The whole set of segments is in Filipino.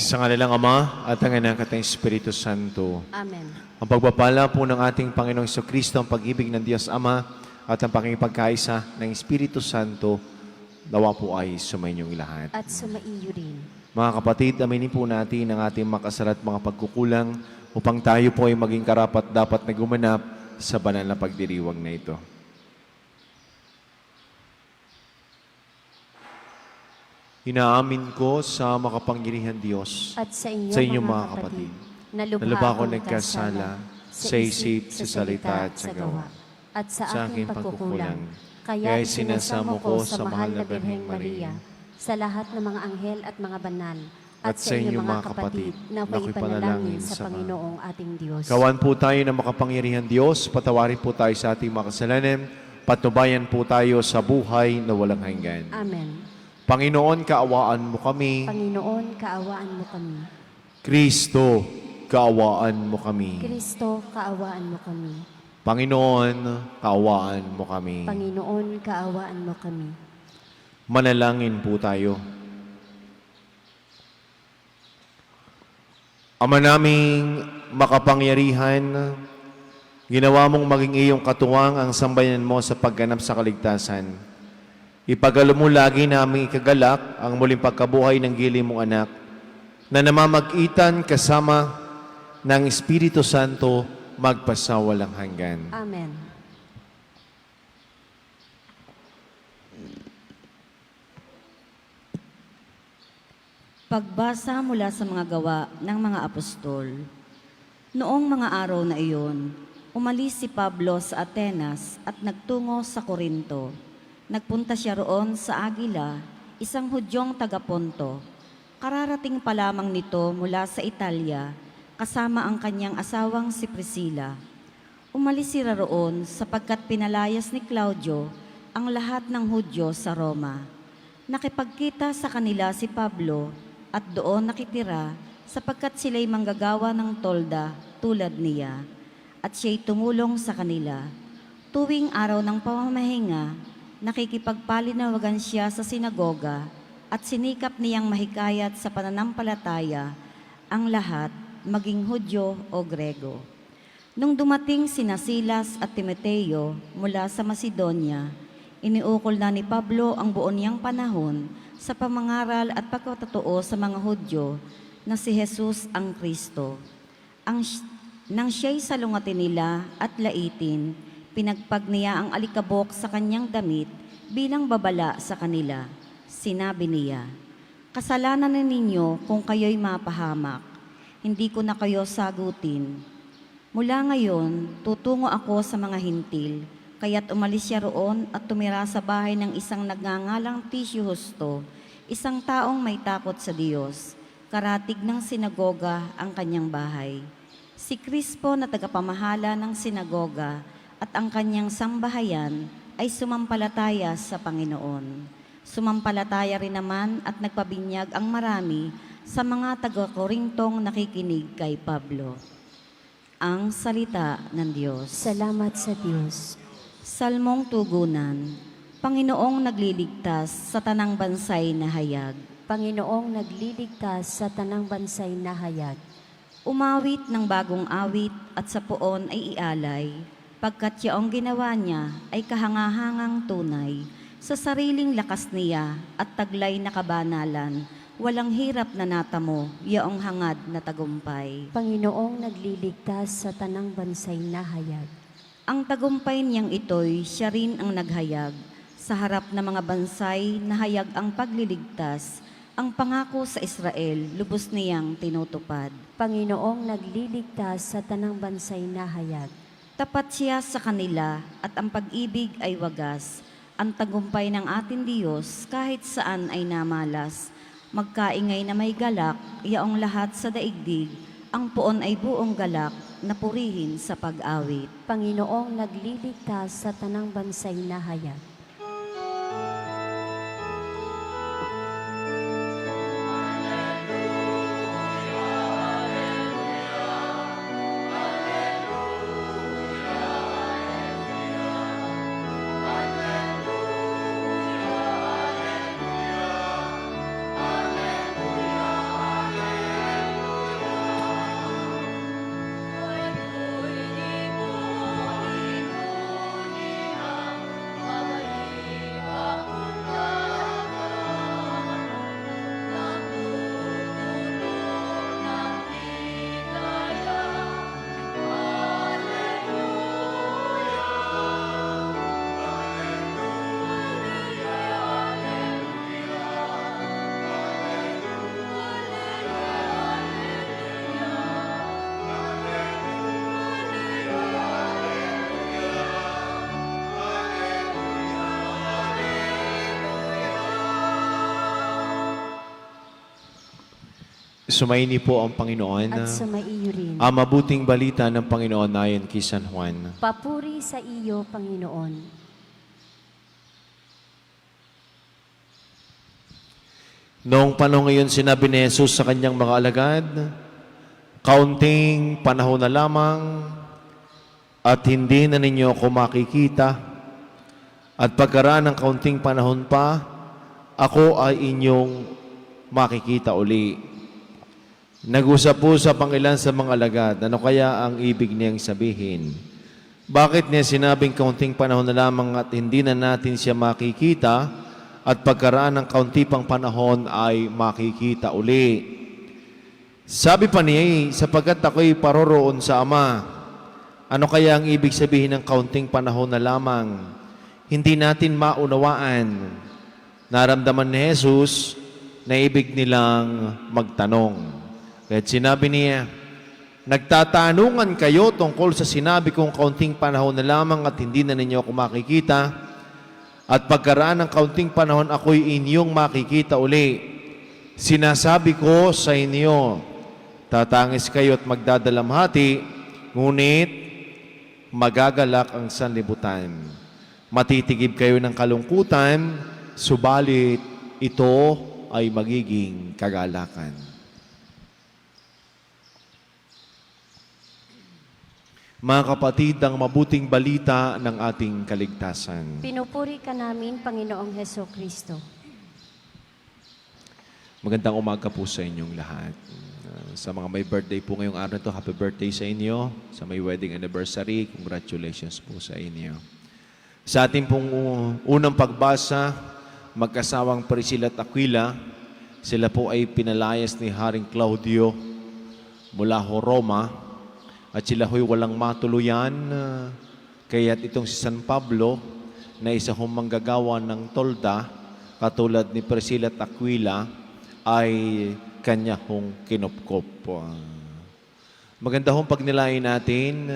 Sa ngala ng Ama at ng Anak at ng Espiritu Santo. Amen. Ang pagpapala po ng ating Panginoong Jesucristo, ang pag-ibig ng Diyos Ama at ang pakikipagkaisa ng Espiritu Santo, nawa po ay sumainyong lahat. At sumaiyo rin. Mga kapatid, aminin po natin ang ating makasar at mga pagkukulang upang tayo po ay maging karapat-dapat na gumanap sa banal na pagdiriwang na ito. Inaamin ko sa makapangyarihan Diyos At sa inyong mga kapatid, na na lubha ako nagkasala sa isip, sa salita at sa gawa, at sa aking pagkukulang. Kaya sinasamo ko sa mahal na Birheng Maria, sa lahat ng mga anghel at mga banal, at sa inyong mga kapatid na may panalangin sa Panginoong ating Diyos. Kawan po tayo ng makapangyarihan Diyos, patawarin po tayo sa ating mga kasalanan, patnubayan po tayo sa buhay na walang hanggan. Amen. Panginoon, kaawaan mo kami. Panginoon, kaawaan mo kami. Kristo, kaawaan mo kami. Kristo, kaawaan mo kami. Panginoon, kaawaan mo kami. Panginoon, kaawaan mo kami. Manalangin po tayo. Ama naming makapangyarihan, ginawa mong maging iyong katuwang ang sambayanan mo sa pagganap sa kaligtasan. Ipagalo mo lagi naming ikagalak ang muling pagkabuhay ng giling mong anak na namamagitan kasama ng Espiritu Santo magpasawalang hanggan. Amen. Pagbasa mula sa mga gawa ng mga apostol. Noong mga araw na iyon, umalis si Pablo sa Atenas at nagtungo sa Corinto. Nagpunta siya roon sa Agila, isang Hudyong taga-Ponto. Kararating pa lamang nito mula sa Italia, kasama ang kanyang asawang si Priscilla. Umalis sila roon sapagkat pinalayas ni Claudio ang lahat ng Hudyo sa Roma. Nakipagkita sa kanila si Pablo at doon nakitira sapagkat sila'y manggagawa ng tolda tulad niya. At siya'y tumulong sa kanila. Tuwing araw ng pamamahinga, nakikipagpalinawagan siya sa sinagoga at sinikap niyang mahikayat sa pananampalataya ang lahat, maging Hudyo o Grego. Nung dumating sina Silas at Timoteo mula sa Macedonia, iniukol na ni Pablo ang buo niyang panahon sa pamangaral at pagkatotoo sa mga Hudyo na si Jesus ang Kristo. Nang siya'y salungatin nila at laitin, pinagpag niya ang alikabok sa kanyang damit bilang babala sa kanila. Sinabi niya, "Kasalanan na ninyo kung kayo'y mapahamak. Hindi ko na kayo sagutin. Mula ngayon, tutungo ako sa mga hintil." Kaya't umalis siya roon at tumira sa bahay ng isang nagngangalang Tisyo Justo, isang taong may takot sa Diyos. Karatig ng sinagoga ang kanyang bahay. Si Crispo na tagapamahala ng sinagoga at ang kanyang sambahayan ay sumampalataya sa Panginoon. Sumampalataya rin naman at nagpabinyag ang marami sa mga taga-Korintong nakikinig kay Pablo. Ang salita ng Diyos. Salamat sa Diyos. Salmong tugunan. Panginoong nagliligtas sa tanang bansay na hayag. Panginoong nagliligtas sa tanang bansay na hayag. Umawit ng bagong awit at sa puon ay ialay, pagkat yaong ginawa niya ay kahangahangang tunay. Sa sariling lakas niya at taglay na kabanalan, walang hirap na natamo, yaong hangad na tagumpay. Panginoong nagliligtas sa tanang bansay na hayag. Ang tagumpay niyang ito'y siya rin ang naghayag. Sa harap ng mga bansay, nahayag ang pagliligtas. Ang pangako sa Israel, lubos niyang tinutupad. Panginoong nagliligtas sa tanang bansay na hayag. Tapat siya sa kanila at ang pag-ibig ay wagas. Ang tagumpay ng ating Diyos kahit saan ay namalas. Magkaingay na may galak, yaong lahat sa daigdig. Ang puon ay buong galak na purihin sa pag-awit. Panginoong nagliligtas sa tanang bansay na hayag. Sumaini po ang Panginoon. At sumaiyo rin. Ang mabuting balita ng Panginoon ayon kay San Juan. Papuri sa iyo, Panginoon. Noong panahon ngayon, sinabi ni Jesus sa kanyang mga alagad, kaunting panahon na lamang at hindi na ninyo ako makikita. At pagkaraan ng kaunting panahon pa, ako ay inyong makikita uli. Nag-usap-usap ang ilan sa mga alagad. Ano kaya ang ibig niyang sabihin? Bakit niya sinabing kaunting panahon na lamang at hindi na natin siya makikita? At pagkaraan ng kaunti pang panahon ay makikita uli. Sabi pa niya, sapagkat ako'y paroroon sa Ama. Ano kaya ang ibig sabihin ng kaunting panahon na lamang? Hindi natin maunawaan. Naramdaman ni Jesus na ibig nilang magtanong. Kahit sinabi niya, nagtatanungan kayo tungkol sa sinabi kong kaunting panahon na lamang at hindi na ninyo ako makikita. At pagkaraan ng kaunting panahon, ako'y inyong makikita uli. Sinasabi ko sa inyo, tatangis kayo at magdadalamhati, ngunit magagalak ang sanlibutan. Matitigib kayo ng kalungkutan, subalit ito ay magiging kagalakan. Mga kapatid, ang mabuting balita ng ating kaligtasan. Pinupuri ka namin, Panginoong Heso Kristo. Magandang umaga po sa inyong lahat. Sa mga may birthday po ngayong araw na ito, happy birthday sa inyo. Sa may wedding anniversary, congratulations po sa inyo. Sa ating pong unang pagbasa, magkasawang Priscilla at Aquila, sila po ay pinalayas ni Haring Claudio mula ho Roma. At sila ho'y walang matuluyan, kaya't itong si San Pablo, na isa hong manggagawa ng tolda, katulad ni Priscilla at Aquila, ay kanya hong kinupkop. Maganda hong pagnilayan natin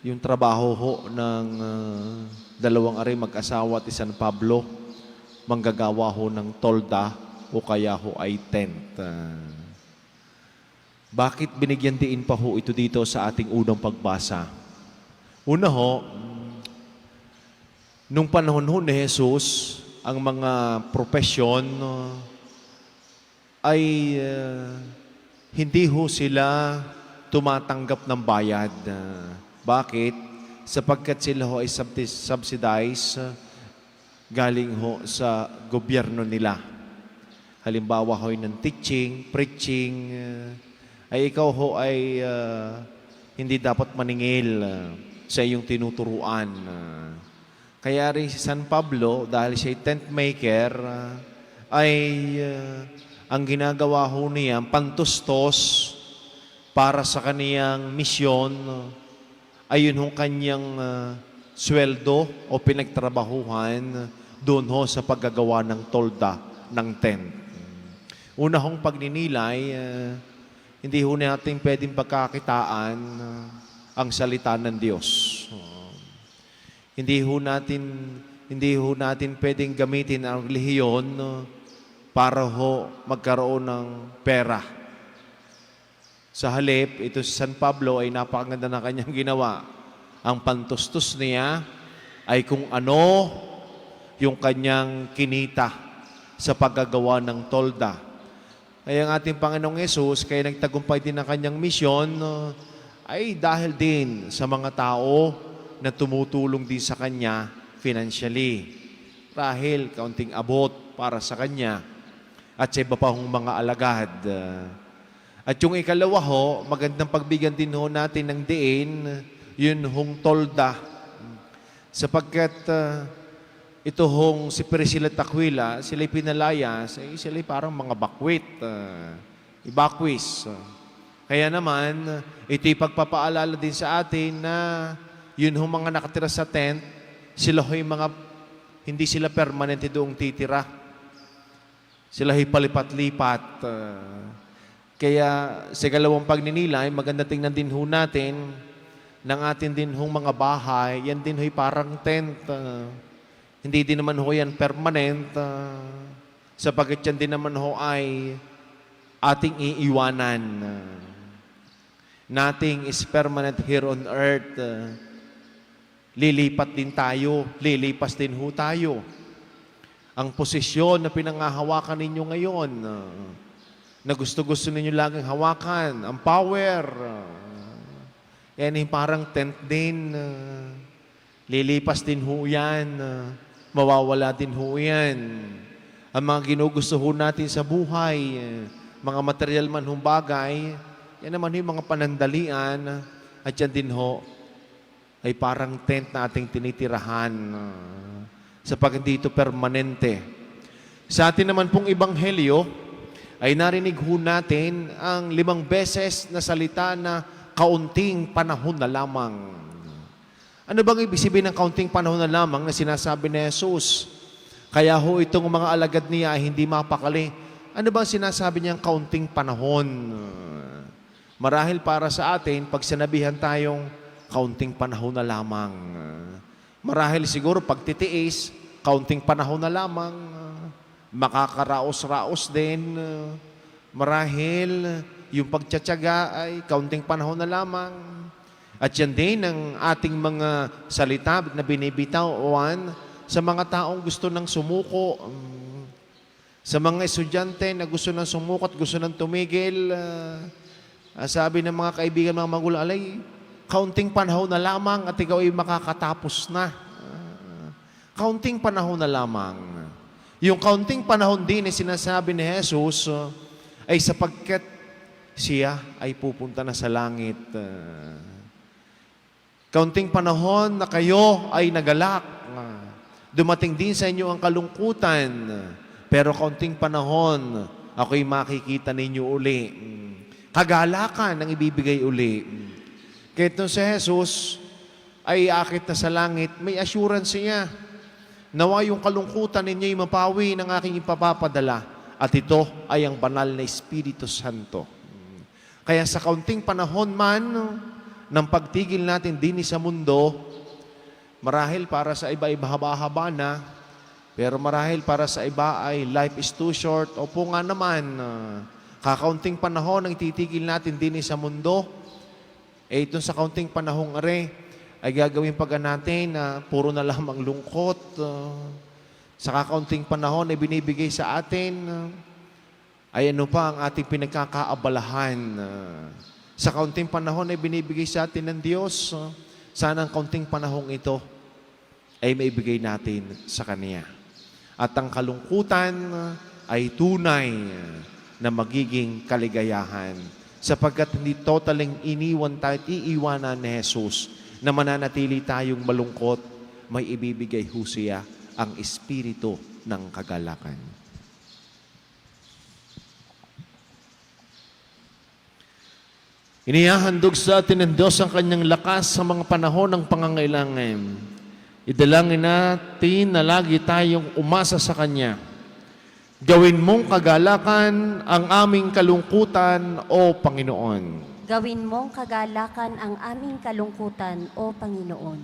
yung trabaho ho ng dalawang ari mag-asawa at San Pablo, manggagawa ho ng tolda o kaya ho ay tent. Bakit binigyan diin pa ho ito dito sa ating unang pagbasa? Una ho, nung panahon ho ni Jesus, ang mga profesyon ay hindi ho sila tumatanggap ng bayad. Bakit? Sapagkat sila ho ay subsidized galing ho sa gobyerno nila. Halimbawa ho ng teaching, preaching, ay ikaw ho ay hindi dapat maningil sa iyong tinuturuan. Kaya rin si San Pablo, dahil siya tent maker, ay ang ginagawa ho niya, pantustos para sa kaniyang misyon, ayun ho kanyang sweldo o pinagtrabahuhan doon ho sa paggagawa ng tolda ng tent. Una hong pagninilay, hindi ho natin pwedeng pagkakitaan ang salita ng Diyos. Hindi ho natin pwedeng gamitin ang relihiyon para ho magkaroon ng pera. Sa halip, ito si San Pablo ay napakaganda na kanyang ginawa. Ang pantustos niya ay kung ano yung kanyang kinita sa paggagawa ng tolda. Kaya ang ating Panginoong Yesus, kaya nagtagumpay din ang kanyang misyon, ay dahil din sa mga tao na tumutulong din sa kanya financially. Dahil kaunting abot para sa kanya at sa iba pa hong mga alagad. At yung ikalawa ho, magandang pagbigyan din ho natin ng diin, yun hong tolda. Sapagkat ito hong si Priscilla at Aquila, sila'y pinalayas, sila'y parang mga bakwit, ibakwis. Kaya naman, ito'y pagpapaalala din sa atin na yun hong mga nakatira sa tent, sila ho'y hindi sila permanente doong titira. Sila ho'y palipat-lipat. Kaya sa ikalawang pagninilay, maganda tingnan din ho natin ng atin din hong mga bahay, yan din ho'y parang tent. Hindi din naman ho yan permanent, sapagkat yan din naman ho ay ating iiwanan. Nothing is permanent here on earth. Lilipat din tayo, lilipas din ho tayo. Ang posisyon na pinangahawakan ninyo ngayon, na gusto-gusto ninyo laging hawakan, ang power, yan yung parang tent din. Lilipas din ho yan, mawawala din ho yan. Ang mga ginugusto ho natin sa buhay, mga material man hong bagay, yan naman yung mga panandalian, at yan din ho, ay parang tent na ating tinitirahan sapagkat dito permanente. Sa atin naman pong ebanghelyo, ay narinig ho natin ang 5 beses na salita na kaunting panahon na lamang. Ano bang ibig sabihin ng kaunting panahon na lamang na sinasabi ni Jesus? Kaya ho itong mga alagad niya ay hindi mapakali. Ano bang sinasabi niyang kaunting panahon? Marahil para sa atin, pag sinabihan tayong kaunting panahon na lamang. Marahil siguro pagtitiis, kaunting panahon na lamang. Makakaraos-raos din. Marahil yung pagtsatsaga ay kaunting panahon na lamang. At yan din ang ating mga salita na binibitawan sa mga taong gusto ng sumuko. Sa mga estudyante na gusto ng sumuko at gusto ng tumigil. Sabi ng mga kaibigan, mga magulang, alay, kaunting panahon na lamang at ikaw ay makakatapos na. Kaunting panahon na lamang. Yung kaunting panahon din ay sinasabi ni Jesus ay sapagkat siya ay pupunta na sa langit. Kaunting panahon na kayo ay nagalak. Dumating din sa inyo ang kalungkutan. Pero kaunting panahon, ako'y makikita ninyo uli. Kagalakan ang ibibigay uli. Kahit nung si Jesus ay akit na sa langit, may assurance niya. Nawa yung kalungkutan ninyo'y mapawi ng aking ipapapadala. At ito ay ang banal na Espiritu Santo. Kaya sa kaunting panahon man ng pagtigil natin din sa mundo, marahil para sa iba ay haba-haba na, pero marahil para sa iba ay life is too short. Opo nga naman, kakaunting panahon ang titigil natin din sa mundo, itong sa kaunting panahong are, ay gagawin pag natin na puro na lamang lungkot. Sa kakaunting panahon ay binibigay sa atin, ay ano pa ang ating pinagkakaabalahan. Sa kaunting panahon ay binibigay sa atin ng Diyos. Sana ang kaunting panahong ito ay maibigay natin sa Kanya. At ang kalungkutan ay tunay na magiging kaligayahan. Sapagkat hindi totaling iniwan tayo at iiwanan ni Jesus na mananatili tayong malungkot, may ibibigay ho siya ang espiritu ng kagalakan. Inihahandog sa atin ng Diyos ang kanyang lakas sa mga panahon ng pangangailangan. Idalangin natin na lagi tayong umasa sa Kanya. Gawin mong kagalakan ang aming kalungkutan, O Panginoon. Gawin mong kagalakan ang aming kalungkutan, O Panginoon.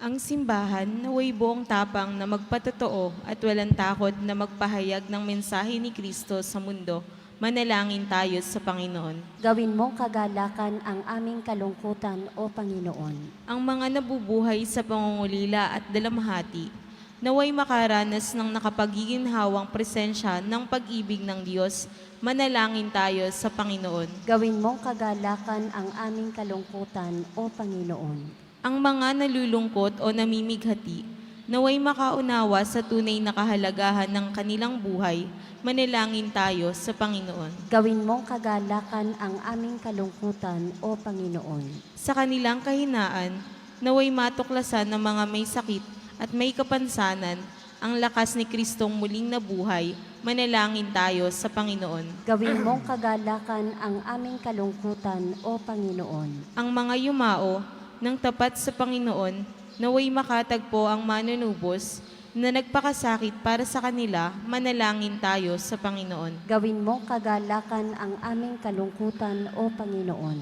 Ang simbahan naway buong tapang na magpatotoo at walang takot na magpahayag ng mensahe ni Kristo sa mundo. Manalangin tayo sa Panginoon. Gawin mong kagalakan ang aming kalungkutan, O Panginoon. Ang mga nabubuhay sa pangungulila at dalamhati, naway makaranas ng nakapagiginhawang presensya ng pag-ibig ng Diyos. Manalangin tayo sa Panginoon. Gawin mong kagalakan ang aming kalungkutan, O Panginoon. Ang mga nalulungkot o namimighati, naway makaunawa sa tunay na kahalagahan ng kanilang buhay. Manalangin tayo sa Panginoon. Gawin mong kagalakan ang aming kalungkutan, O Panginoon. Sa kanilang kahinaan, naway matuklasan ng mga may sakit at may kapansanan ang lakas ni Kristong muling nabuhay. Manalangin tayo sa Panginoon. Gawin mong kagalakan ang aming kalungkutan, O Panginoon. Ang mga yumao ng tapat sa Panginoon, naway makatagpo ang manunubos na nagpakasakit para sa kanila. Manalangin tayo sa Panginoon. Gawin mong kagalakan ang aming kalungkutan, O Panginoon.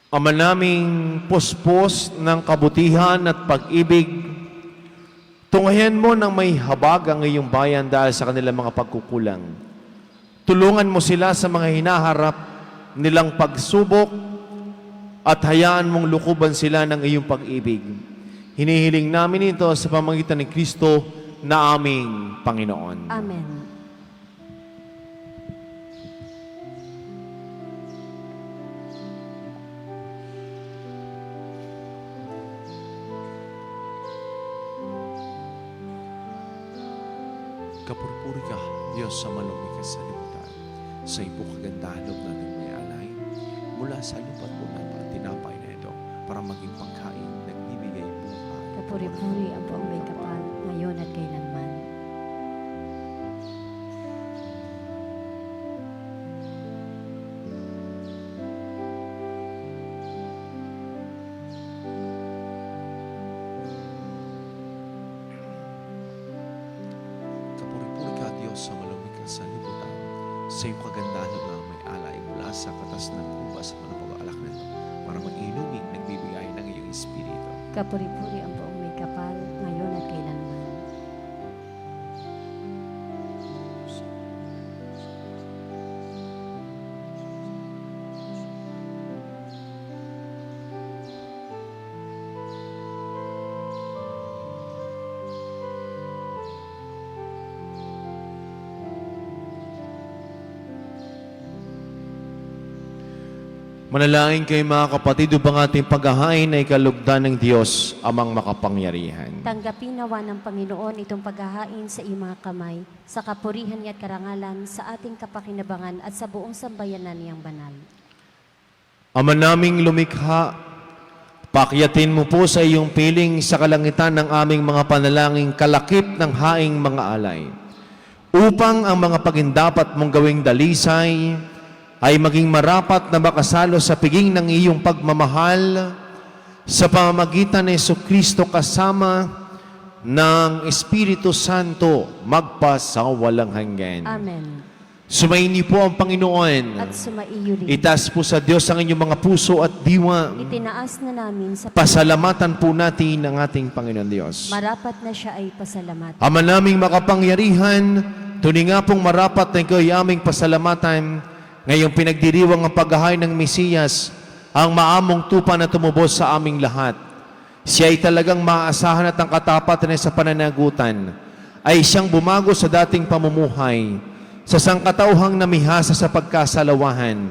Ama naming puspos ng kabutihan at pag-ibig, Tunghayan mo ng may habag ang iyong bayan dahil sa kanilang mga pagkukulang. Tulungan mo sila sa mga hinaharap nilang pagsubok at hayaan mong lukuban sila ng iyong pag-ibig. Hinihiling namin ito sa pamamagitan ni Kristo na aming Panginoon. Amen. Kapurpuri ka, Diyos sa malumig ka sa libutan. Sa ipo kagandahan loob natin may alay. Mula sa lupa't bumaba, tinapay na ito para maging pagkain, nagbibigay buhay. Kapuri-puri ang buong may kapal, ngayon at kailanman. Kapuri-puri ka, Diyos sa malumig ka sa libutan. Sa iyong kagandahan loob natin may alay. Mula sa katas ng ubas at mga pag-aalak na ito para mag-inuming, nagbibigay ng iyong Espiritu. Kapuri-puri ang buong may kapal, ngayon at kailanman. Manalangin kayo mga kapatid upang ating paghahain ay kalugdan ng Diyos amang makapangyarihan. Tanggapin nawa ng Panginoon itong paghahain sa iyong mga kamay, sa kapurihan at karangalan, sa ating kapakinabangan at sa buong sambayanan niyang banal. Ama naming lumikha, pakyatin mo po sa iyong piling sa kalangitan ng aming mga panalangin kalakip ng haing mga alay, upang ang mga pagindapat mong gawing dalisay ay maging marapat na makasalo sa piging ng iyong pagmamahal sa pamamagitan ni Jesucristo kasama ng Espiritu Santo magpasawalang hanggan. Amen. Sumaini po ang Panginoon. At sumaiyo rin. Itaas po sa Diyos ang inyong mga puso at diwa. Itinaas na namin sa Pasalamatan po natin ang ating Panginoon Diyos. marapat na siya ay pasalamat. Ama naming makapangyarihan, tunay nga pong marapat na ikaw ay aming pasalamatan ngayong pinagdiriwang ang paghahain ng Mesiyas, ang maamong tupa na tumubos sa aming lahat. Siya ay talagang maaasahan at ang katapatan niya sa pananagutan ay siyang bumago sa dating pamumuhay, sa sangkatauhang namihasa sa pagkasalawahan.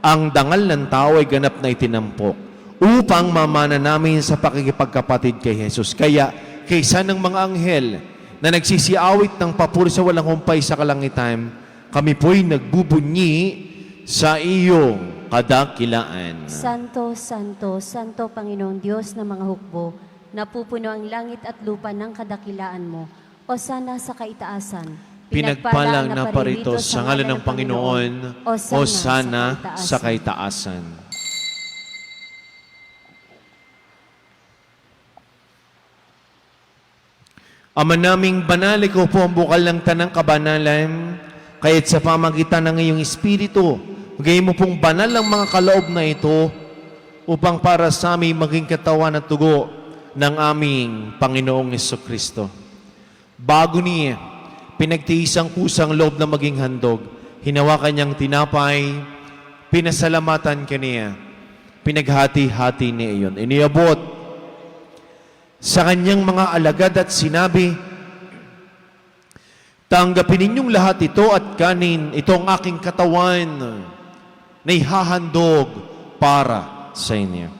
Ang dangal ng tao ay ganap na itinampok upang mamana namin sa pakikipagkapatid kay Jesus. Kaya kaysa ng mga anghel na nagsisiawit ng papuri sa walang humpay sa kalangitan, kami po'y nagbubunyi sa iyong kadakilaan. Santo, Santo, Santo Panginoong Diyos ng mga hukbo, napupuno ang langit at lupa ng kadakilaan mo. O sana sa kaitaasan. Pinagpalang na parito sa ngalan ng Panginoon, o sana sa kaitaasan. Ama naming banal, ikaw po ang bukal ng tanang kabanalan, kaya't sa pamagitan ng iyong Espiritu, gayon mo pong banal ang mga kaloob na ito upang para sa amin maging katawan at dugo ng aming Panginoong Jesucristo. Bago niya, pinagtiis ang kusang loob na maging handog, hinawakan niyang tinapay, pinasalamatan kaniya, pinaghati-hati niya iyon. Iniabot sa kanyang mga alagad at sinabi, tanggapin ninyong lahat ito at kanin, ito ang aking katawan na ihahandog para sa inyo.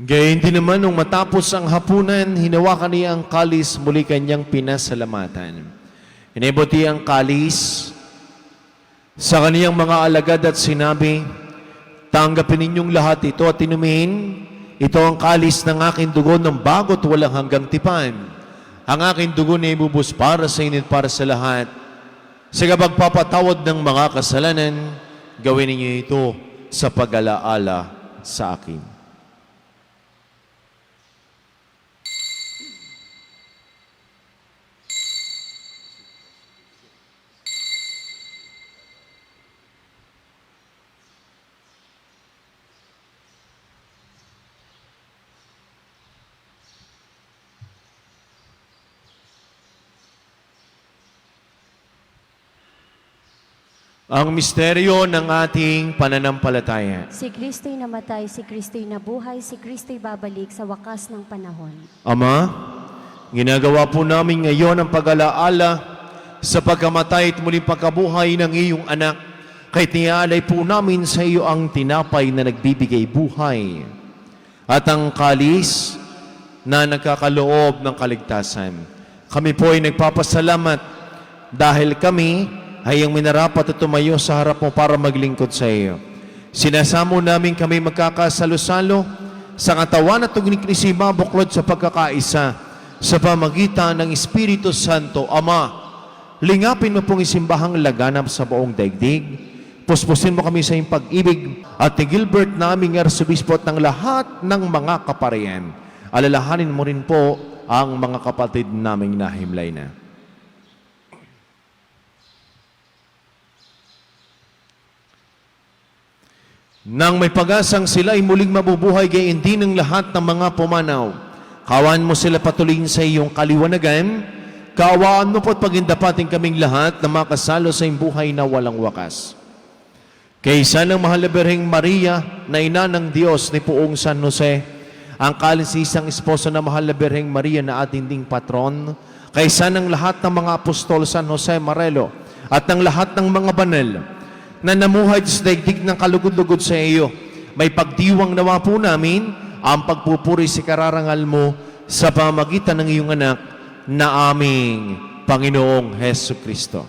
Gayon din naman, nung matapos ang hapunan, hinawakan niya ang kalis, muli kanyang pinasalamatan. Inibot niya ang kalis sa kaniyang mga alagad at sinabi, tanggapin ninyong lahat ito at inumin. Ito ang kalis ng aking dugo ng bago't walang hanggang tipan. Ang aking dugo na ibubus para sa inyo at para sa lahat. Sa kapagpapatawad ng mga kasalanan, gawin ninyo ito sa pag-alaala sa akin. Ang misteryo ng ating pananampalataya. Si Kristo'y namatay, si Kristo'y nabuhay, si Kristo'y babalik sa wakas ng panahon. Ama, ginagawa po namin ngayon ang pag-alaala sa pagkamatay at muling pagkabuhay ng iyong anak. Kaya tinialay po namin sa iyo ang tinapay na nagbibigay buhay at ang kalis na nagkakaloob ng kaligtasan. Kami po ay nagpapasalamat dahil kami ay ang minarapat at tumayo sa harap mo para maglingkod sa iyo. Sinasamo namin kami magkakasalo-salo sa katawan at tugnig ni si mabuklod sa pagkakaisa sa pamagitan ng Espiritu Santo. Ama, lingapin mo pong isimbahang laganap sa buong daigdig. Puspusin mo kami sa iyong pag-ibig at ni Gilbert naming Arsobispo at ng lahat ng mga kaparian. Alalahanin mo rin po ang mga kapatid naming nahimlay na. Nang may pag-asang sila ay muling mabubuhay, gayon din ng lahat ng mga pumanaw. Kawan mo sila patuloy sa iyong kaliwanagan. Kaawaan mo po at pagindapatin kaming lahat na makasalo sa iyong buhay na walang wakas. Kaysa ng mahal na Birheng Maria, na ina ng Diyos ni Poong San Jose, ang kalisisang esposo na mahal na Birheng Maria na ating ding patron, kaysa ng lahat ng mga apostol San Jose Marelo at ng lahat ng mga banal na namuhay sa daigdig ng kalugod-lugod sa iyo, may pagdiwang nawa po namin ang pagpupuri sa kararangal mo sa pamagitan ng iyong anak na aming Panginoong Hesu Kristo.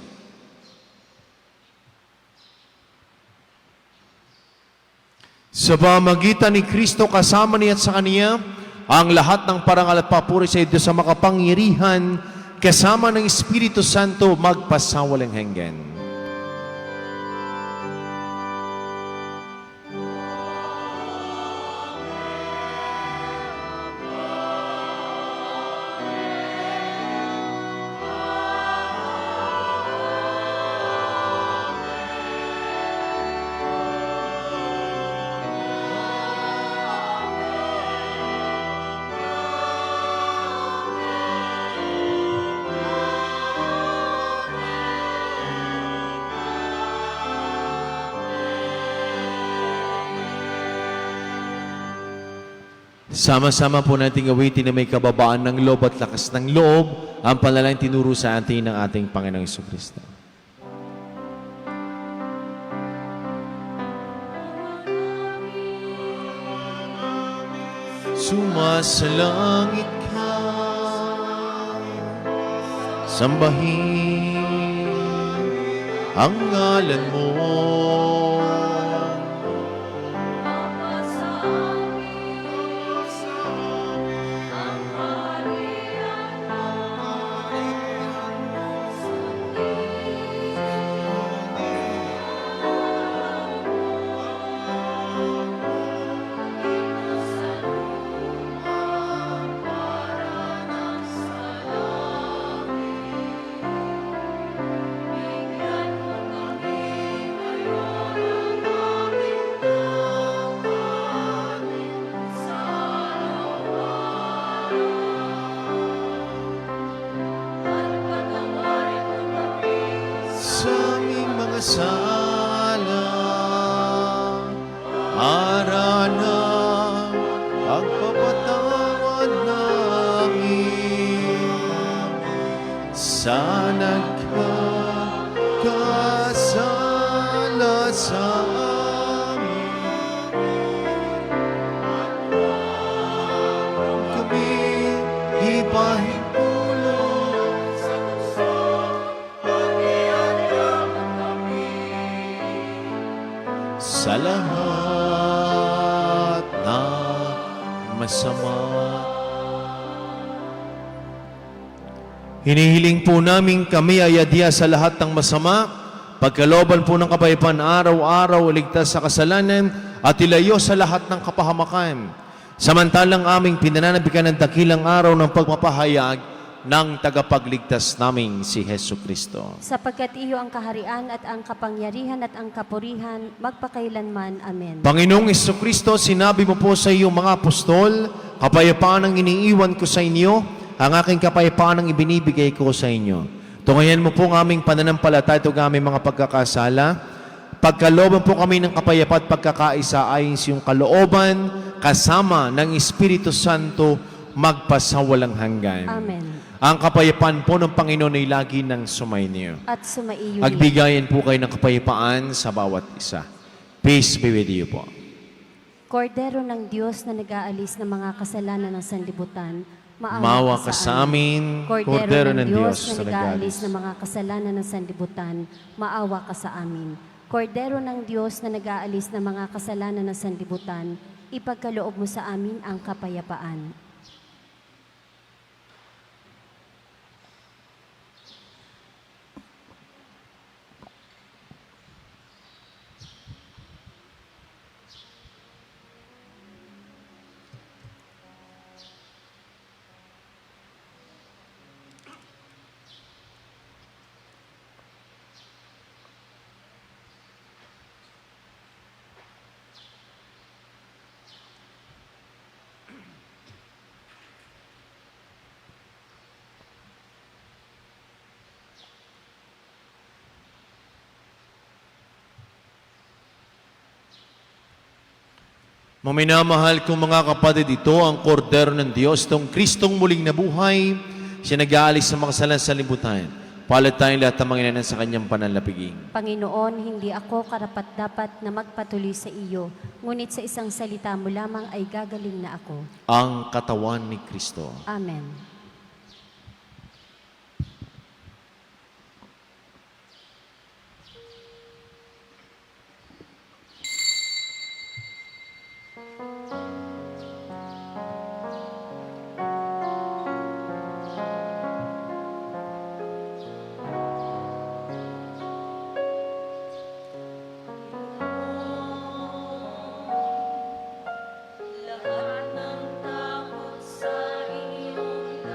Sa pamagitan ni Kristo kasama niya at sa Kaniya, ang lahat ng parangal at papuri sa iyo sa makapangyarihan kasama ng Espiritu Santo magpasawalang hanggan. Sama-sama po nating awitin na may kababaan ng loob at lakas ng loob ang panalangin tinuro sa atin ng ating Panginoong Jesucristo. Sumasalangit ka, sambahin ang ngalan mo. Sala, arana, ang papatawad namin. Sa nagkakasala sa amin, kami ipahintulong sa lahat na masama. Hinihiling po namin kami ay adya sa lahat ng masama, pagkalooban po ng kapayapaan araw-araw, ligtas sa kasalanan at ilayo sa lahat ng kapahamakan. Samantalang aming pinananabikan ng dakilang araw ng pagmapahayag ng tagapagligtas naming si Hesu Kristo. Sapagkat iyo ang kaharian at ang kapangyarihan at ang kapurihan magpakailanman. Amen. Panginoong Hesu Kristo, sinabi mo po sa iyong mga apostol, kapayapaan ang iniiwan ko sa inyo, ang aking kapayapaan ang ibinibigay ko sa inyo. Tungayan mo po ang aming pananampalataya at ang aming mga pagkakasala, Pagkalooban po kami ng kapayapaan at pagkakaisa ayon sa iyong kalooban, kasama ng Espiritu Santo, magpasawalang hanggan. Amen. Ang kapayapaan po ng Panginoon ay lagi ng sumainyo. At sumaiyo Agbigayan po kayo ng kapayapaan sa bawat isa. Peace be with you po. Kordero ng Diyos na nag-aalis ng mga kasalanan ng sanlibutan, Maawa ka sa amin, Kordero ng Diyos na nag-aalis ng mga kasalanan ng sanlibutan, maawa ka sa amin. Kordero ng Diyos na nag-aalis ng mga kasalanan ng sanlibutan, ipagkaloob mo sa amin ang kapayapaan. Maminamahal kong mga kapatid, ito ang kordero ng Diyos, itong Kristong muling nabuhay, siya nag-aalis sa mga kasalanan sa libutan. Palad tayong lahat ng mga inanan sa kanyang pananalapiging. Panginoon, hindi ako karapat-dapat na magpatuloy sa iyo, ngunit sa isang salita mo lamang ay gagaling na ako. Ang katawan ni Kristo. Amen. Lahat ng takot sa iyong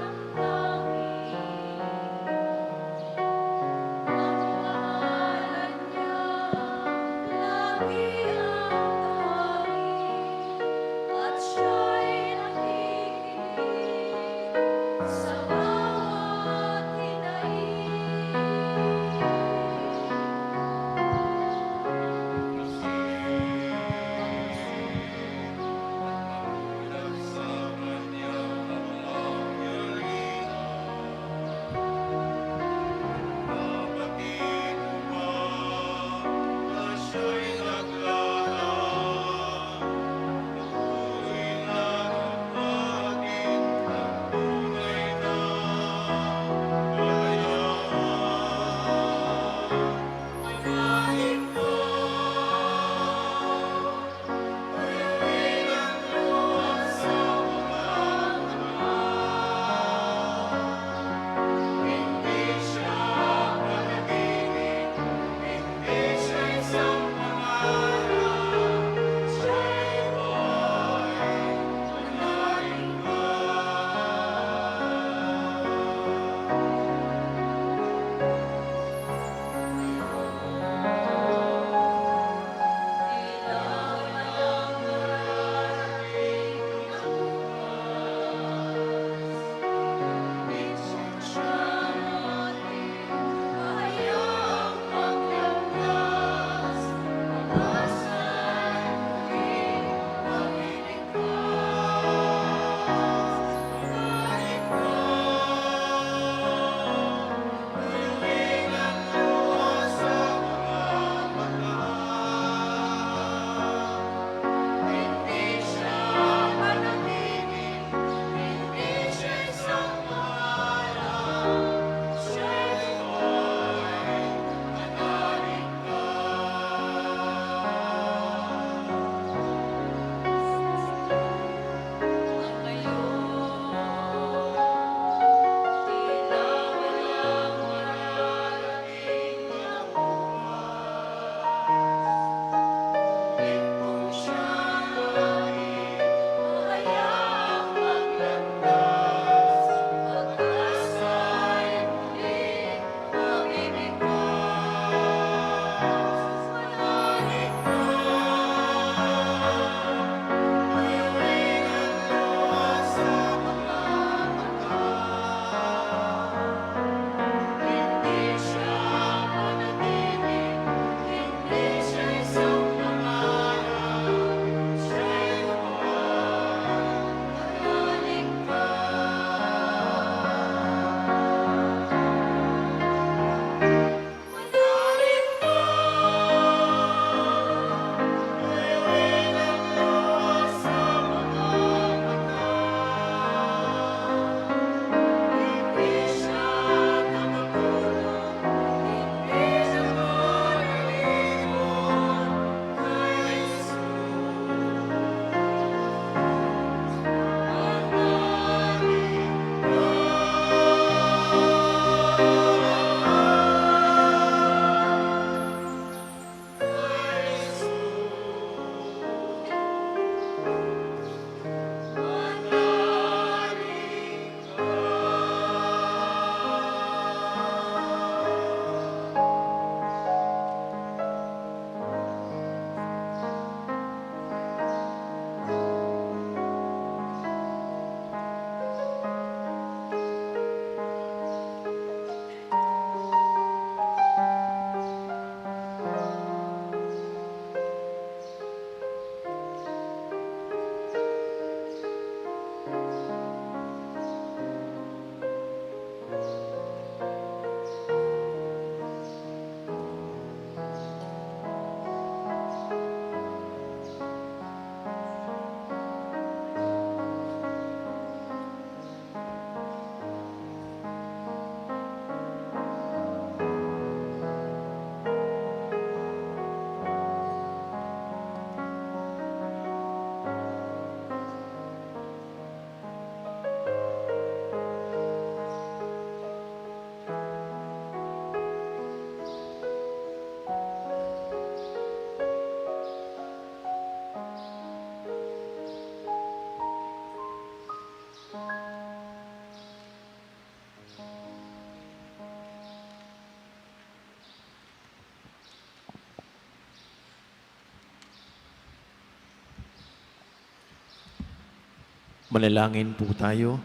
Manalangin po tayo.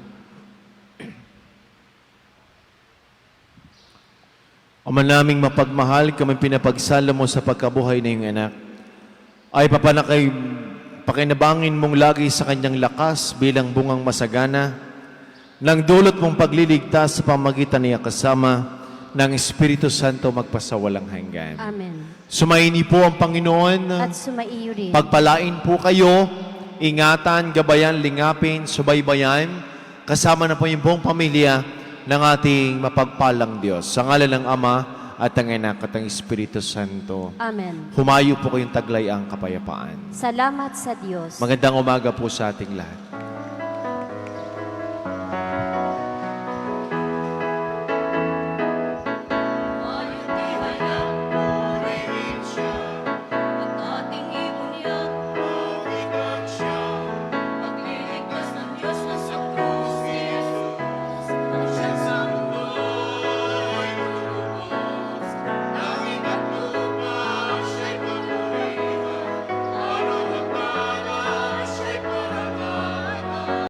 Ama naming mapagmahal, kami pinapagsala mo sa pagkabuhay na iyong anak. Ay pakinabangin mong lagi sa kanyang lakas bilang bungang masagana, nang dulot mong pagliligtas sa pamagitan niya kasama ng Espiritu Santo magpasawalang hanggan. Amen. Sumaini po ang Panginoon. At sumaiyo rin. Pagpalain po kayo, ingatan, gabayan, lingapin, subaybayan, kasama na po yung buong pamilya ng ating mapagpalang Diyos. Sa ngalan ng Ama at ng Anak at ng Espiritu Santo. Amen. Humayo po kayong taglay ang kapayapaan. Salamat sa Diyos. Magandang umaga po sa ating lahat.